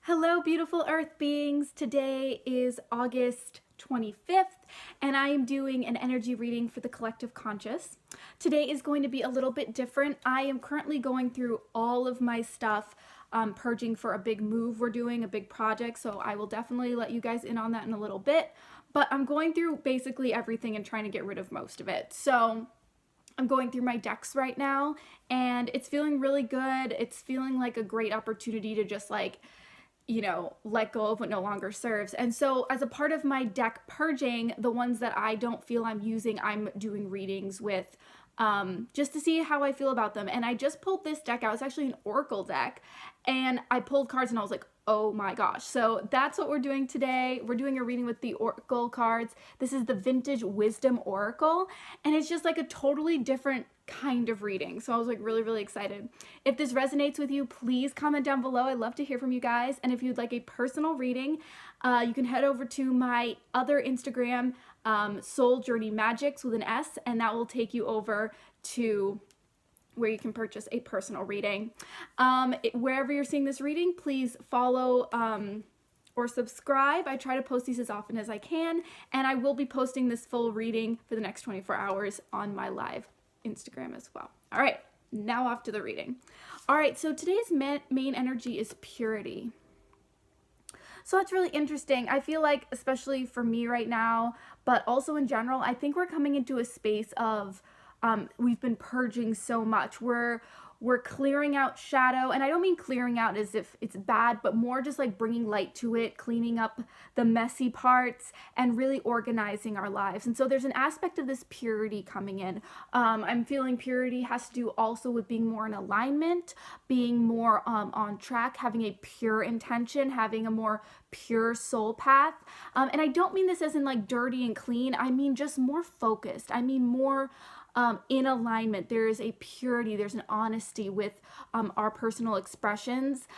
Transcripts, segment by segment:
Hello, beautiful earth beings. Today is August 25th, and I am doing an energy reading for the collective conscious. Today is going to be a little bit different. I am currently going through all of my stuff, purging for a big move we're doing, a big project, so I will definitely let you guys in on that in a little bit. But I'm going through basically everything and trying to get rid of most of it. So I'm going through my decks right now, and it's feeling really good. It's feeling like a great opportunity to just let go of what no longer serves. And so as a part of my deck purging, the ones that I don't feel I'm using, I'm doing readings with, just to see how I feel about them. And I just pulled this deck out. It's actually an oracle deck, and I pulled cards and I was like, oh my gosh. So that's what we're doing today. We're doing a reading with the oracle cards. This is the Vintage Wisdom Oracle, and it's just like a totally different kind of reading. So I was like really excited. If this resonates with you, please comment down below. I'd love to hear from you guys. And if you'd like a personal reading, you can head over to my other Instagram, Soul Journey Magics with an S, and that will take you over to where you can purchase a personal reading. Wherever you're seeing this reading, please follow or subscribe. I try to post these as often as I can, and I will be posting this full reading for the next 24 hours on my live Instagram as well. All right, now off to the reading. All right, so today's main energy is purity. So that's really interesting. I feel like, especially for me right now, but also in general, I think we're coming into a space of we've been purging so much. We're clearing out shadow, and I don't mean clearing out as if it's bad, but more just like bringing light to it, cleaning up the messy parts, and really organizing our lives. And so there's an aspect of this purity coming in. I'm feeling purity has to do also with being more in alignment, being more on track, having a pure intention, having a more pure soul path. And I don't mean this as in like dirty and clean. I mean just more focused. I mean more in alignment. There is a purity, there's an honesty with our personal expressions.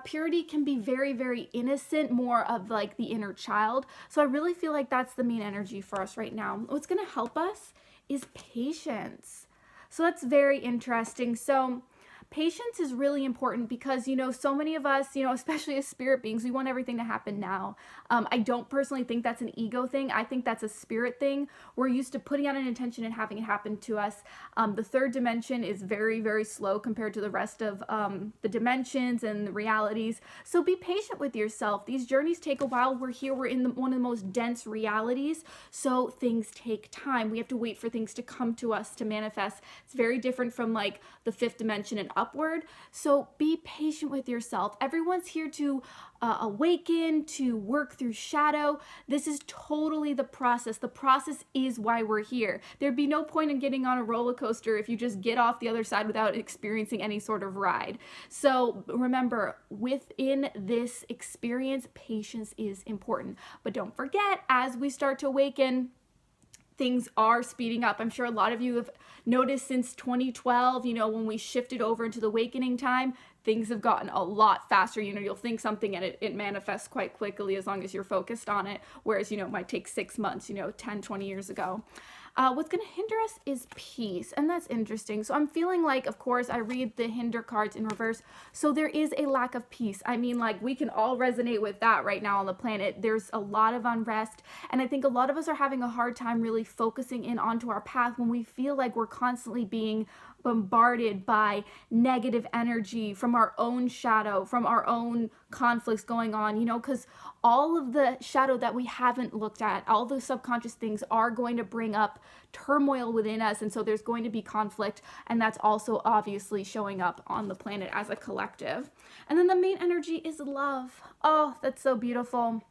Purity can be very innocent, more of like the inner child. So I really feel like that's the main energy for us right now. What's going to help us is patience. So that's very interesting. So patience is really important because, so many of us, especially as spirit beings, we want everything to happen now. I don't personally think that's an ego thing. I think that's a spirit thing. We're used to putting out an intention and having it happen to us. The third dimension is very slow compared to the rest of the dimensions and the realities. So be patient with yourself. These journeys take a while. We're here. We're in one of the most dense realities. So things take time. We have to wait for things to come to us to manifest. It's very different from like the fifth dimension and upward. So be patient with yourself. Everyone's here to awaken, to work through shadow. This is totally the process. The process is why we're here. There'd be no point in getting on a roller coaster if you just get off the other side without experiencing any sort of ride. So remember, within this experience, patience is important. But don't forget, as we start to awaken, things are speeding up. I'm sure a lot of you have noticed since 2012, when we shifted over into the awakening time, things have gotten a lot faster. You'll think something and it manifests quite quickly as long as you're focused on it. Whereas, it might take 6 months, 10, 20 years ago. What's going to hinder us is peace, and that's interesting. So I'm feeling like, of course, I read the hinder cards in reverse, so there is a lack of peace. I mean, like, we can all resonate with that right now on the planet. There's a lot of unrest, and I think a lot of us are having a hard time really focusing in onto our path when we feel like we're constantly being bombarded by negative energy from our own shadow, from our own conflicts going on, because all of the shadow that we haven't looked at, all the subconscious things are going to bring up turmoil within us. And so there's going to be conflict, and that's also obviously showing up on the planet as a collective. And then the main energy is love. Oh, that's so beautiful.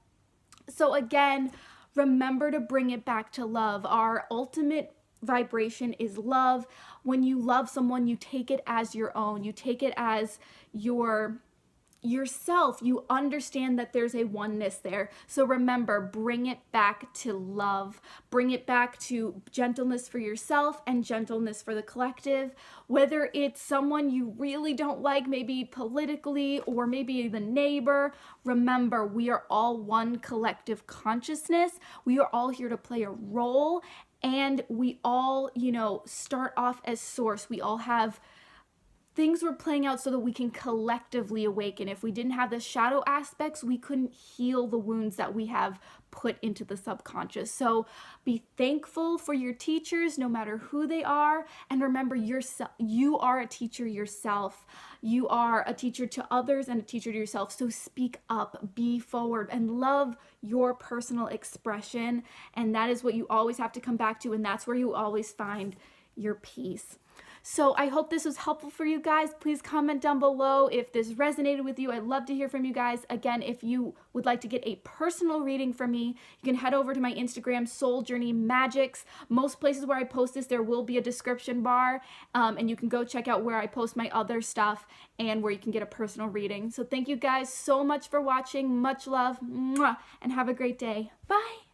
So again, remember to bring it back to love. Our ultimate vibration is love. When you love someone, you take it as your own. You take it as yourself. You understand that there's a oneness there. So remember, bring it back to love. Bring it back to gentleness for yourself and gentleness for the collective. Whether it's someone you really don't like, maybe politically, or maybe the neighbor, remember, we are all one collective consciousness. We are all here to play a role, and we all, start off as source. We all have things were playing out so that we can collectively awaken. If we didn't have the shadow aspects, we couldn't heal the wounds that we have put into the subconscious. So be thankful for your teachers, no matter who they are. And remember, you are a teacher yourself. You are a teacher to others and a teacher to yourself. So speak up, be forward, and love your personal expression. And that is what you always have to come back to. And that's where you always find your peace. So I hope this was helpful for you guys. Please comment down below if this resonated with you. I'd love to hear from you guys. Again, if you would like to get a personal reading from me, you can head over to my Instagram, Soul Journey Magics. Most places where I post this, there will be a description bar, and you can go check out where I post my other stuff and where you can get a personal reading. So thank you guys so much for watching. Much love, mwah, and have a great day. Bye.